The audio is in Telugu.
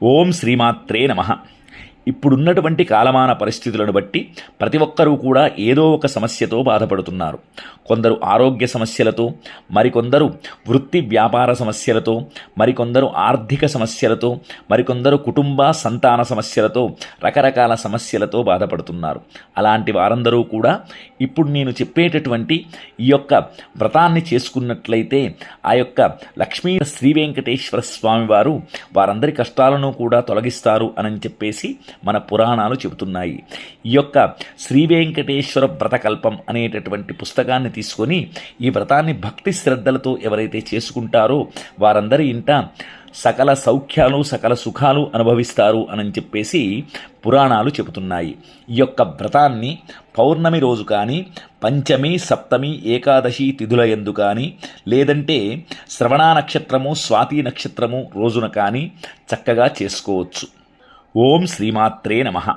ఓం శ్రీమాత్రే నమః. ఇప్పుడున్నటువంటి కాలమాన పరిస్థితులను బట్టి ప్రతి ఒక్కరూ కూడా ఏదో ఒక సమస్యతో బాధపడుతున్నారు. కొందరు ఆరోగ్య సమస్యలతో, మరికొందరు వృత్తి వ్యాపార సమస్యలతో, మరికొందరు ఆర్థిక సమస్యలతో, మరికొందరు కుటుంబ సంతాన సమస్యలతో, రకరకాల సమస్యలతో బాధపడుతున్నారు. అలాంటి వారందరూ కూడా ఇప్పుడు నేను చెప్పేటటువంటి ఈ యొక్క వ్రతాన్ని చేసుకున్నట్లయితే ఆ యొక్క లక్ష్మీ శ్రీ వెంకటేశ్వర స్వామి వారు వారందరి కష్టాలను కూడా తొలగిస్తారు అని చెప్పేసి మన పురాణాలు చెబుతున్నాయి. ఈ యొక్క శ్రీ వెంకటేశ్వర వ్రతకల్పం అనేటటువంటి పుస్తకాన్ని తీసుకొని ఈ వ్రతాన్ని భక్తి శ్రద్ధలతో ఎవరైతే చేసుకుంటారో వారందరి ఇంట సకల సౌఖ్యాలు సకల సుఖాలు అనుభవిస్తారు అని చెప్పేసి పురాణాలు చెబుతున్నాయి. ఈ యొక్క వ్రతాన్ని పౌర్ణమి రోజు కానీ, పంచమి, సప్తమి, ఏకాదశి తిథుల యందు కానీ, లేదంటే శ్రవణ నక్షత్రము, స్వాతి నక్షత్రము రోజున కానీ చక్కగా చేసుకోవచ్చు. ఓం శ్రీమాత్రే నమః.